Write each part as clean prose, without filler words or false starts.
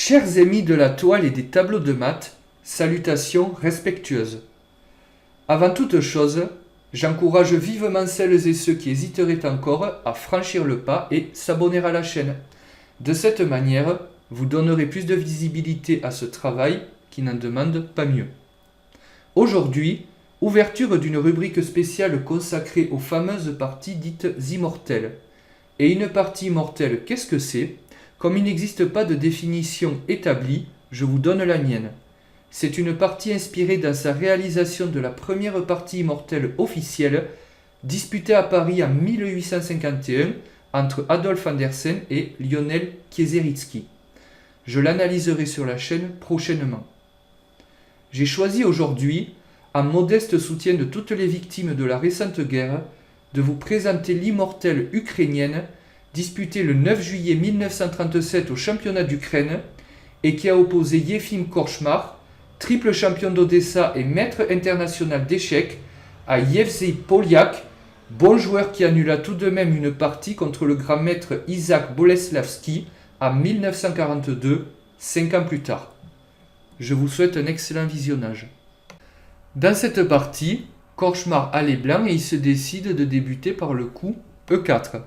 Chers amis de la toile et des tableaux de maths, salutations respectueuses. Avant toute chose, j'encourage vivement celles et ceux qui hésiteraient encore à franchir le pas et s'abonner à la chaîne. De cette manière, vous donnerez plus de visibilité à ce travail qui n'en demande pas mieux. Aujourd'hui, ouverture d'une rubrique spéciale consacrée aux fameuses parties dites immortelles. Et une partie immortelle, qu'est-ce que c'est ? Comme il n'existe pas de définition établie, je vous donne la mienne. C'est une partie inspirée dans sa réalisation de la première partie immortelle officielle, disputée à Paris en 1851 entre Adolf Anderssen et Lionel Kieseritzky. Je l'analyserai sur la chaîne prochainement. J'ai choisi aujourd'hui, en modeste soutien de toutes les victimes de la récente guerre, de vous présenter l'immortelle ukrainienne disputée le 9 juillet 1937 au championnat d'Ukraine et qui a opposé Yefim Korczmar, triple champion d'Odessa et maître international d'échecs, à Yevgeny Poliak, bon joueur qui annula tout de même une partie contre le grand maître Isaac Boleslavski en 1942, 5 ans plus tard. Je vous souhaite un excellent visionnage. Dans cette partie, Korczmar a les blancs et il se décide de débuter par le coup E4.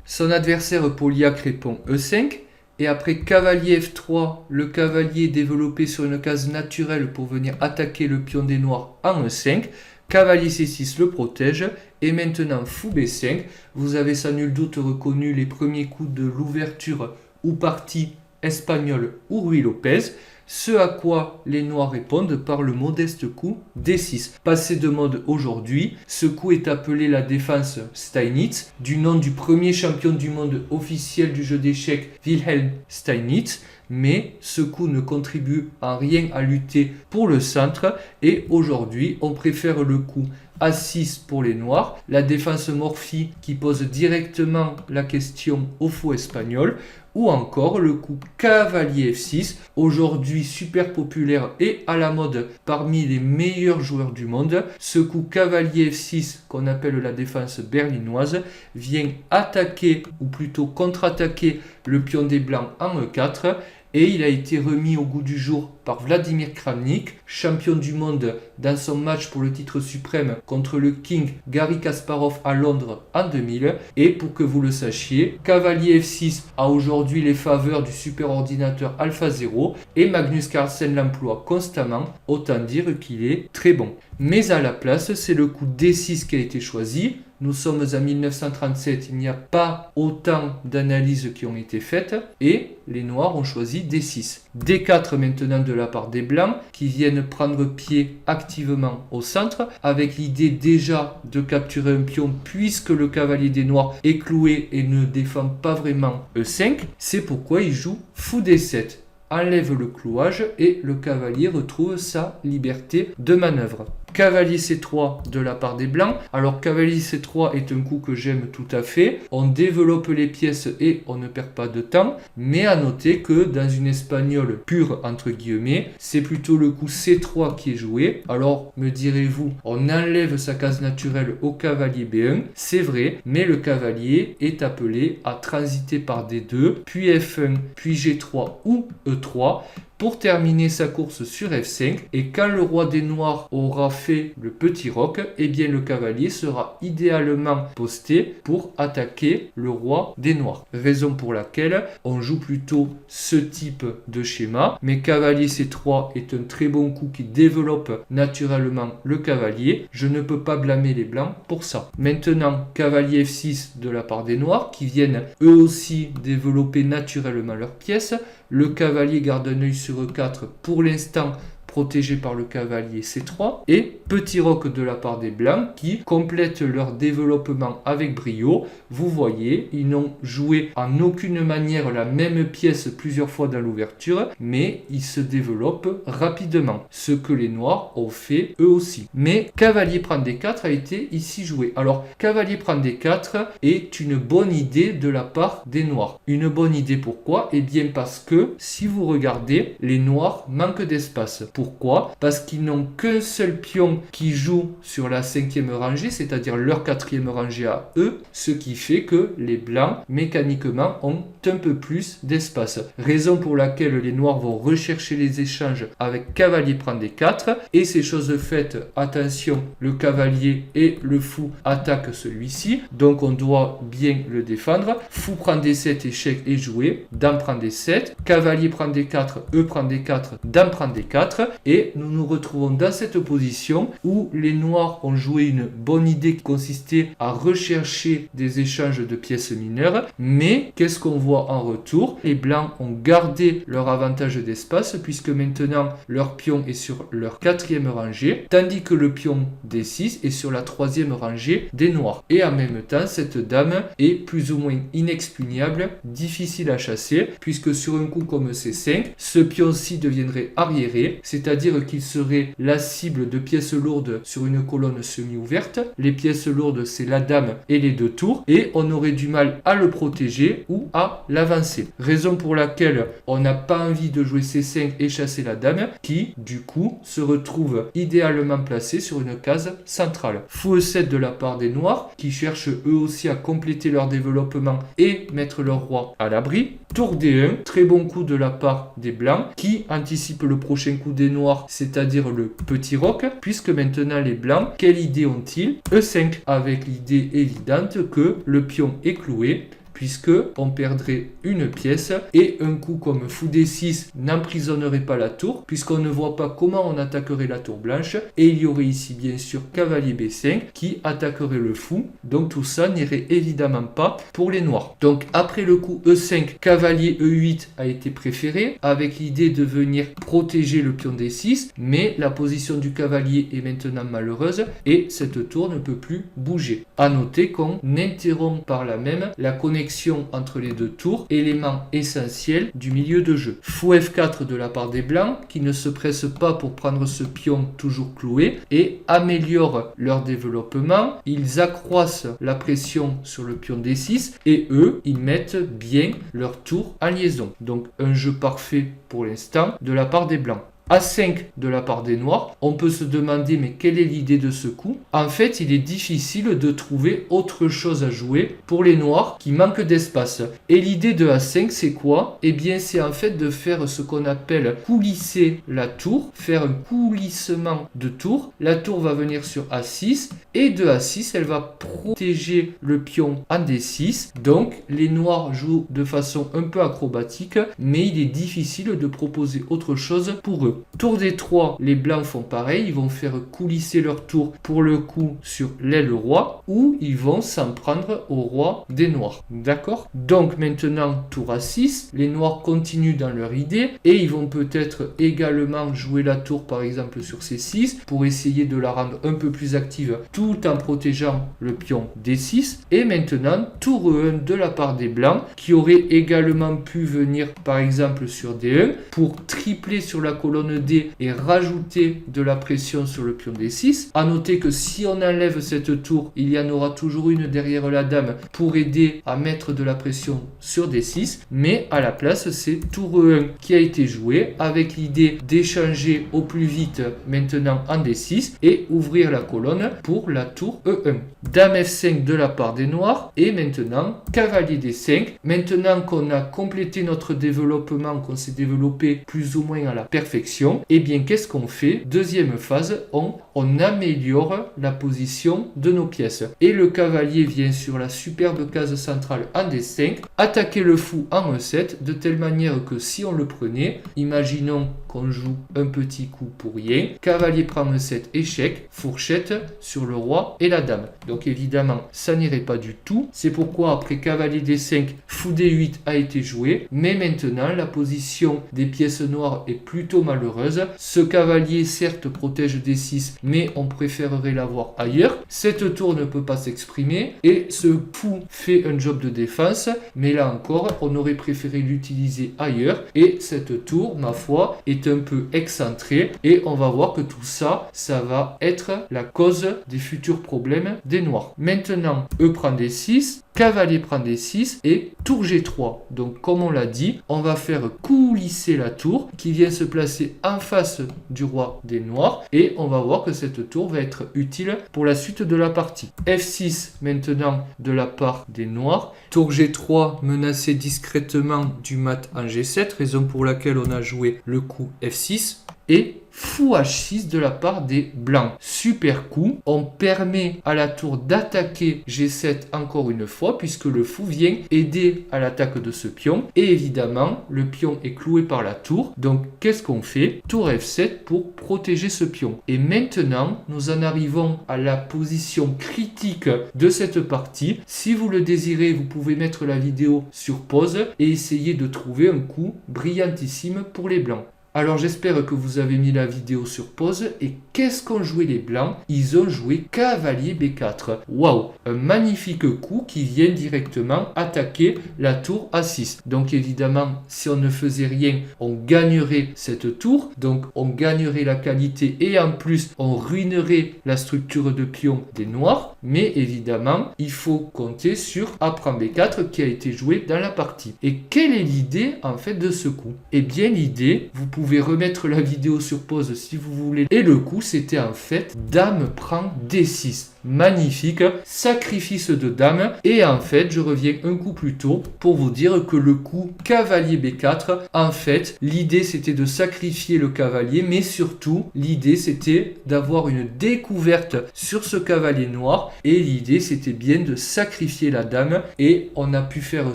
Son adversaire Poliak répond E5 et après cavalier F3, le cavalier est développé sur une case naturelle pour venir attaquer le pion des noirs en E5. Cavalier C6 le protège et maintenant fou B5. Vous avez sans nul doute reconnu les premiers coups de l'ouverture ou partie espagnole ou Ruy Lopez. Ce à quoi les noirs répondent par le modeste coup D6. Passé de mode aujourd'hui, ce coup est appelé la défense Steinitz, du nom du premier champion du monde officiel du jeu d'échecs Wilhelm Steinitz, mais ce coup ne contribue en rien à lutter pour le centre et aujourd'hui on préfère le coup A6 pour les noirs, la défense Morphy qui pose directement la question au fou espagnol, ou encore le coup cavalier F6, aujourd'hui super populaire et à la mode parmi les meilleurs joueurs du monde. Ce coup cavalier F6 qu'on appelle la défense berlinoise vient attaquer ou plutôt contre-attaquer le pion des blancs en E4 et il a été remis au goût du jour par Vladimir Kramnik, champion du monde dans son match pour le titre suprême contre le King Garry Kasparov à Londres en 2000. Et pour que vous le sachiez, cavalier F6 a aujourd'hui les faveurs du superordinateur AlphaZero et Magnus Carlsen l'emploie constamment, autant dire qu'il est très bon. Mais à la place, c'est le coup D6 qui a été choisi. Nous sommes en 1937, il n'y a pas autant d'analyses qui ont été faites et les noirs ont choisi D6. D4 maintenant de la part des blancs qui viennent prendre pied activement au centre avec l'idée déjà de capturer un pion puisque le cavalier des noirs est cloué et ne défend pas vraiment E5. C'est pourquoi ils jouent fou D7. Enlève le clouage et le cavalier retrouve sa liberté de manœuvre. Cavalier C3 de la part des blancs. Alors cavalier C3 est un coup que j'aime tout à fait. On développe les pièces et on ne perd pas de temps. Mais à noter que dans une espagnole pure entre guillemets, c'est plutôt le coup C3 qui est joué. Alors me direz-vous, on enlève sa case naturelle au cavalier B1. C'est vrai, mais le cavalier est appelé à transiter par D2, puis F1, puis G3 ou E3. Pour terminer sa course sur F5, et quand le roi des noirs aura fait le petit roc, eh bien le cavalier sera idéalement posté pour attaquer le roi des noirs. Raison pour laquelle on joue plutôt ce type de schéma, mais cavalier C3 est un très bon coup qui développe naturellement le cavalier. Je ne peux pas blâmer les blancs pour ça. Maintenant, cavalier F6 de la part des noirs qui viennent eux aussi développer naturellement leurs pièces. Le cavalier garde un œil sur E4 pour l'instant protégé par le cavalier C3 et petit roc de la part des blancs qui complètent leur développement avec brio. Vous voyez, ils n'ont joué en aucune manière la même pièce plusieurs fois dans l'ouverture, mais ils se développent rapidement, ce que les noirs ont fait eux aussi. Mais cavalier prend D4 a été ici joué. Alors cavalier prend D4 est une bonne idée de la part des noirs. Une bonne idée pourquoi ? Eh bien parce que si vous regardez, les noirs manquent d'espace. Pour Pourquoi? Parce qu'ils n'ont qu'un seul pion qui joue sur la 5e rangée, c'est-à-dire leur 4e rangée à eux, ce qui fait que les blancs, mécaniquement, ont un peu plus d'espace. Raison pour laquelle les noirs vont rechercher les échanges avec cavalier prend D4, et ces choses faites, attention, le cavalier et le fou attaquent celui-ci, donc on doit bien le défendre. Fou prend D7, échec est joué, dame prend D7, cavalier prend D4, E prend D4, dame prend D4, et nous nous retrouvons dans cette position où les noirs ont joué une bonne idée qui consistait à rechercher des échanges de pièces mineures, mais qu'est-ce qu'on voit en retour? Les blancs ont gardé leur avantage d'espace puisque maintenant leur pion est sur leur 4e rangée, tandis que le pion D6 est sur la 3e rangée des noirs. Et en même temps, cette dame est plus ou moins inexpugnable, difficile à chasser, puisque sur un coup comme C5, ce pion-ci deviendrait arriéré, c'est-à-dire qu'il serait la cible de pièces lourdes sur une colonne semi-ouverte. Les pièces lourdes, c'est la dame et les 2 tours, et on aurait du mal à le protéger ou à l'avancer. Raison pour laquelle on n'a pas envie de jouer C5 et chasser la dame, qui, du coup, se retrouve idéalement placée sur une case centrale. Fou E7 de la part des noirs, qui cherchent eux aussi à compléter leur développement et mettre leur roi à l'abri. Tour D1, très bon coup de la part des blancs, qui anticipe le prochain coup des noirs, c'est-à-dire le petit roc, puisque maintenant les blancs, quelle idée ont-ils? E5, avec l'idée évidente que le pion est cloué, puisque on perdrait une pièce et un coup comme fou D6 n'emprisonnerait pas la tour puisqu'on ne voit pas comment on attaquerait la tour blanche, et il y aurait ici bien sûr cavalier B5 qui attaquerait le fou, donc tout ça n'irait évidemment pas pour les noirs. Donc après le coup E5, cavalier E8 a été préféré avec l'idée de venir protéger le pion D6, mais la position du cavalier est maintenant malheureuse et cette tour ne peut plus bouger. A noter qu'on interrompt par là même la connexion entre les 2 tours, élément essentiel du milieu de jeu. Fou F4 de la part des blancs, qui ne se pressent pas pour prendre ce pion toujours cloué et améliorent leur développement. Ils accroissent la pression sur le pion D6 et eux, ils mettent bien leur tour en liaison. Donc un jeu parfait pour l'instant de la part des blancs. A5 de la part des noirs, on peut se demander mais quelle est l'idée de ce coup? En fait, il est difficile de trouver autre chose à jouer pour les noirs qui manquent d'espace. Et l'idée de A5, c'est quoi? Eh bien, c'est en fait de faire ce qu'on appelle coulisser la tour, faire un coulissement de tour. La tour va venir sur A6 et de A6, elle va protéger le pion en D6. Donc, les noirs jouent de façon un peu acrobatique, mais il est difficile de proposer autre chose pour eux. Tour D3, les blancs font pareil, ils vont faire coulisser leur tour pour le coup sur l'aile roi, ou ils vont s'en prendre au roi des noirs. D'accord? Donc maintenant, tour A6, les noirs continuent dans leur idée, et ils vont peut-être également jouer la tour par exemple sur C6, pour essayer de la rendre un peu plus active, tout en protégeant le pion D6. Et maintenant, tour E1 de la part des blancs, qui auraient également pu venir par exemple sur D1, pour tripler sur la colonne D et rajouter de la pression sur le pion D6. A noter que si on enlève cette tour, il y en aura toujours une derrière la dame pour aider à mettre de la pression sur D6, mais à la place c'est tour E1 qui a été joué avec l'idée d'échanger au plus vite maintenant en D6 et ouvrir la colonne pour la tour E1. Dame F5 de la part des noirs et maintenant cavalier D5. Maintenant qu'on a complété notre développement, qu'on s'est développé plus ou moins à la perfection, et bien qu'est-ce qu'on fait? Deuxième phase, on améliore la position de nos pièces. Et le cavalier vient sur la superbe case centrale en D5, attaquer le fou en E7, de telle manière que si on le prenait, imaginons qu'on joue un petit coup pour rien, cavalier prend E7, échec, fourchette sur le roi et la dame. Donc évidemment, ça n'irait pas du tout. C'est pourquoi après cavalier D5, fou D8 a été joué, mais maintenant la position des pièces noires est plutôt malheureuse. Ce cavalier certes protège D6, mais on préférerait l'avoir ailleurs. Cette tour ne peut pas s'exprimer et ce fou fait un job de défense, mais là encore on aurait préféré l'utiliser ailleurs et cette tour, ma foi, est un peu excentrée et on va voir que tout ça, ça va être la cause des futurs problèmes des noirs. Maintenant, E prend D6, cavalier prend D6 et tour G3. Donc comme on l'a dit, on va faire coulisser la tour qui vient se placer passer en face du roi des noirs et on va voir que cette tour va être utile pour la suite de la partie. F6 maintenant de la part des noirs. Tour G3 menacé discrètement du mat en G7, raison pour laquelle on a joué le coup F6. Et fou H6 de la part des blancs. Super coup, on permet à la tour d'attaquer G7 encore une fois puisque le fou vient aider à l'attaque de ce pion. Et évidemment, le pion est cloué par la tour. Donc qu'est-ce qu'on fait? Tour F7 pour protéger ce pion. Et maintenant, nous en arrivons à la position critique de cette partie. Si vous le désirez, vous pouvez mettre la vidéo sur pause et essayer de trouver un coup brillantissime pour les blancs. Alors j'espère que vous avez mis la vidéo sur pause et qu'est-ce qu'ont joué les blancs? Ils ont joué cavalier B4. Waouh! Un magnifique coup qui vient directement attaquer la tour A6. Donc évidemment, si on ne faisait rien, on gagnerait cette tour. Donc on gagnerait la qualité et en plus on ruinerait la structure de pion des noirs. Mais évidemment, il faut compter sur A prend B4 qui a été joué dans la partie. Et quelle est l'idée en fait de ce coup? Eh bien l'idée, vous pouvez remettre la vidéo sur pause si vous voulez. Et le coup, c'était en fait dame prend D6. Magnifique, sacrifice de dame. Et en fait, je reviens un coup plus tôt pour vous dire que le coup cavalier B4, en fait, l'idée c'était de sacrifier le cavalier, mais surtout, l'idée c'était d'avoir une découverte sur ce cavalier noir. Et l'idée c'était bien de sacrifier la dame. Et on a pu faire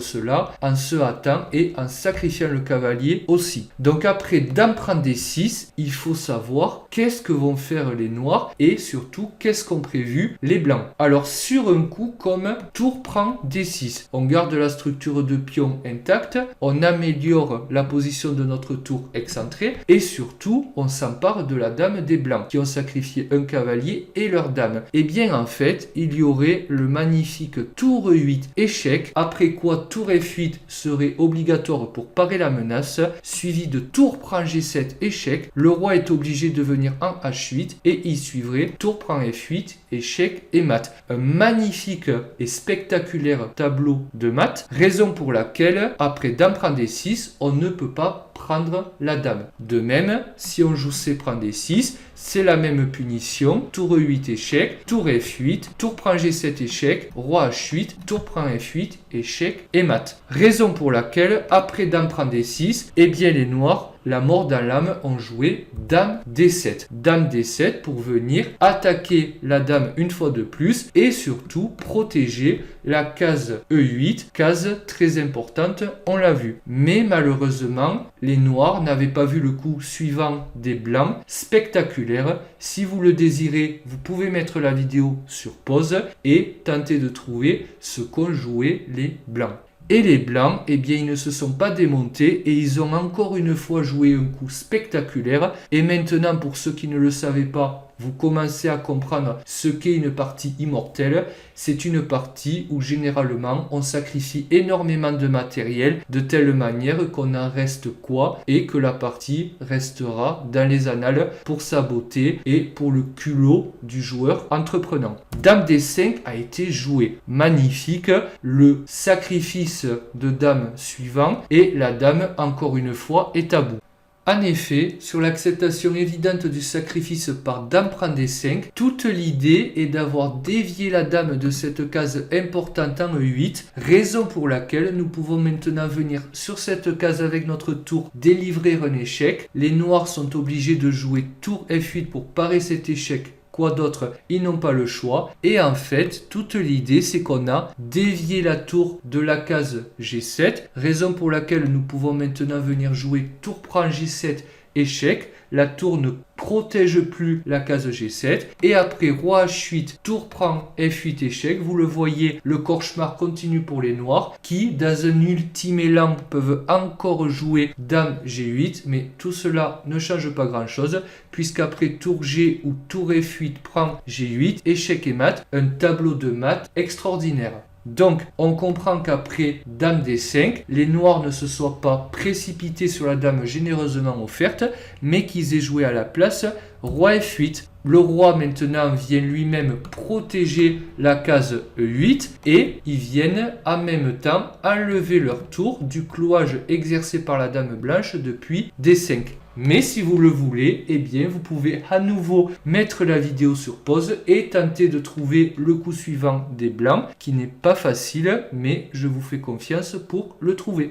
cela en se hâtant et en sacrifiant le cavalier aussi. Donc après dame prend D6, il faut savoir qu'est-ce que vont faire les noirs et surtout qu'est-ce qu'ont prévu les blancs. Alors sur un coup comme tour prend D6, on garde la structure de pion intacte, on améliore la position de notre tour excentrée et surtout on s'empare de la dame des blancs qui ont sacrifié un cavalier et leur dame. Et bien en fait il y aurait le magnifique tour E8 échec, après quoi tour F8 serait obligatoire pour parer la menace, suivi de tour prend G7 échec, le roi est obligé de venir en H8 et il suivrait tour prend F8 échec et mat. Un magnifique et spectaculaire tableau de mat, raison pour laquelle après dame prend D6 on ne peut pas prendre la dame. De même, si on joue C prend D6, c'est la même punition, tour E8 échec, tour F8, tour prend G7 échec, roi H8, tour prend F8 échec et mat. Raison pour laquelle après dame prend D6, eh bien les noirs, la mort dans l'âme, ont joué dame D7. Dame D7 pour venir attaquer la dame une fois de plus et surtout protéger la case E8, case très importante, on l'a vu. Mais malheureusement, les noirs n'avaient pas vu le coup suivant des blancs, spectaculaire. Si vous le désirez, vous pouvez mettre la vidéo sur pause et tenter de trouver ce qu'ont joué les blancs. Et les blancs, eh bien, ils ne se sont pas démontés et ils ont encore une fois joué un coup spectaculaire. Et maintenant, pour ceux qui ne le savaient pas, vous commencez à comprendre ce qu'est une partie immortelle. C'est une partie où généralement on sacrifie énormément de matériel de telle manière qu'on en reste quoi et que la partie restera dans les annales pour sa beauté et pour le culot du joueur entreprenant. Dame D5 a été joué. Magnifique. Le sacrifice de dame suivant et la dame encore une fois est à bout. En effet, sur l'acceptation évidente du sacrifice par dame prend D5, toute l'idée est d'avoir dévié la dame de cette case importante en E8, raison pour laquelle nous pouvons maintenant venir sur cette case avec notre tour délivrer un échec. Les noirs sont obligés de jouer tour F8 pour parer cet échec. Quoi d'autre? Ils n'ont pas le choix. Et en fait, toute l'idée, c'est qu'on a dévié la tour de la case G7, raison pour laquelle nous pouvons maintenant venir jouer tour prend G7 échec. La tour ne protège plus la case G7. Et après roi H8, tour prend F8 échec. Vous le voyez, le cauchemar continue pour les noirs qui, dans un ultime élan, peuvent encore jouer dame G8. Mais tout cela ne change pas grand-chose puisqu'après tour G ou tour F8 prend G8, échec et mat, un tableau de mat extraordinaire. Donc, on comprend qu'après dame D5, les noirs ne se soient pas précipités sur la dame généreusement offerte, mais qu'ils aient joué à la place roi F8. Le roi maintenant vient lui-même protéger la case E8 et ils viennent en même temps enlever leur tour du clouage exercé par la dame blanche depuis D5. Mais si vous le voulez, eh bien vous pouvez à nouveau mettre la vidéo sur pause et tenter de trouver le coup suivant des blancs, qui n'est pas facile, mais je vous fais confiance pour le trouver.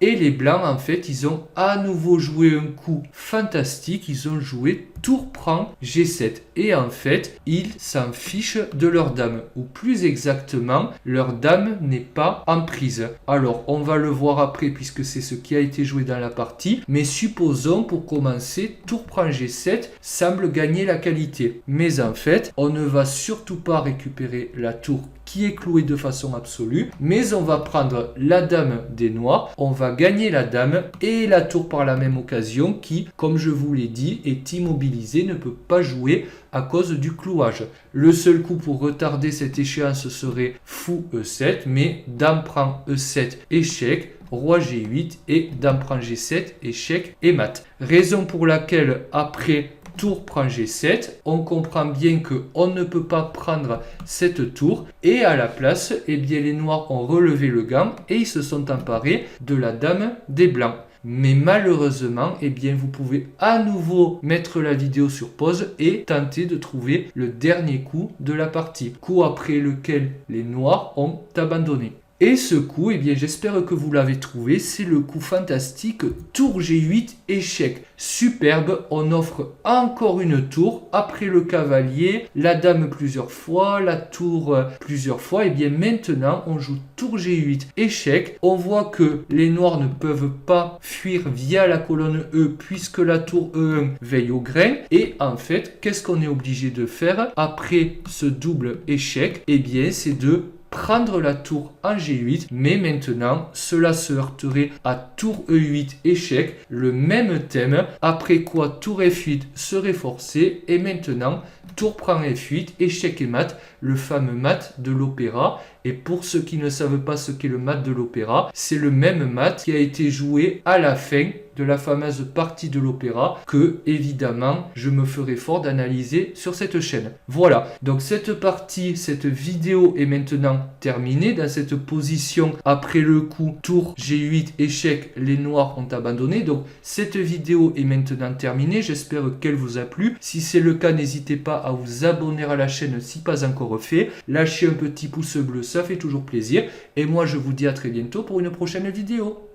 Et les blancs, en fait, ils ont à nouveau joué un coup fantastique. Ils ont joué tour prend G7. Et en fait, ils s'en fichent de leur dame. Ou plus exactement, leur dame n'est pas en prise. Alors, on va le voir après puisque c'est ce qui a été joué dans la partie. Mais supposons, pour commencer, tour prend G7 semble gagner la qualité. Mais en fait, on ne va surtout pas récupérer la tour qui est clouée de façon absolue, mais on va prendre la dame des noirs, on va gagner la dame et la tour par la même occasion qui, comme je vous l'ai dit, est immobilisée, ne peut pas jouer à cause du clouage. Le seul coup pour retarder cette échéance serait fou E7, mais dame prend E7, échec, roi G8 et dame prend G7, échec et mat. Raison pour laquelle après tour prend G7, on comprend bien qu'on ne peut pas prendre cette tour et à la place, eh bien, les noirs ont relevé le gant et ils se sont emparés de la dame des blancs. Mais malheureusement, eh bien, vous pouvez à nouveau mettre la vidéo sur pause et tenter de trouver le dernier coup de la partie, coup après lequel les noirs ont abandonné. Et ce coup, eh bien, j'espère que vous l'avez trouvé, c'est le coup fantastique tour G8 échec. Superbe, on offre encore une tour, après le cavalier, la dame plusieurs fois, la tour plusieurs fois. Et bien maintenant, on joue tour G8 échec. On voit que les noirs ne peuvent pas fuir via la colonne E puisque la tour E1 veille au grain. Et en fait, qu'est-ce qu'on est obligé de faire après ce double échec? Eh bien, c'est de prendre la tour en G8, mais maintenant cela se heurterait à tour E8 échec, le même thème, après quoi tour F8 serait forcé et maintenant tour prend F8, échec et mat, le fameux mat de l'opéra. Et pour ceux qui ne savent pas ce qu'est le mat de l'opéra, c'est le même mat qui a été joué à la fin de la fameuse partie de l'opéra que, évidemment, je me ferai fort d'analyser sur cette chaîne. Voilà, donc cette partie, cette vidéo est maintenant terminée. Dans cette position, après le coup tour G8 échec, les noirs ont abandonné. Donc cette vidéo est maintenant terminée. J'espère qu'elle vous a plu. Si c'est le cas, n'hésitez pas à vous abonner à la chaîne si pas encore fait. Lâchez un petit pouce bleu, ça fait toujours plaisir. Et moi, je vous dis à très bientôt pour une prochaine vidéo.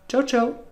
Ciao, ciao!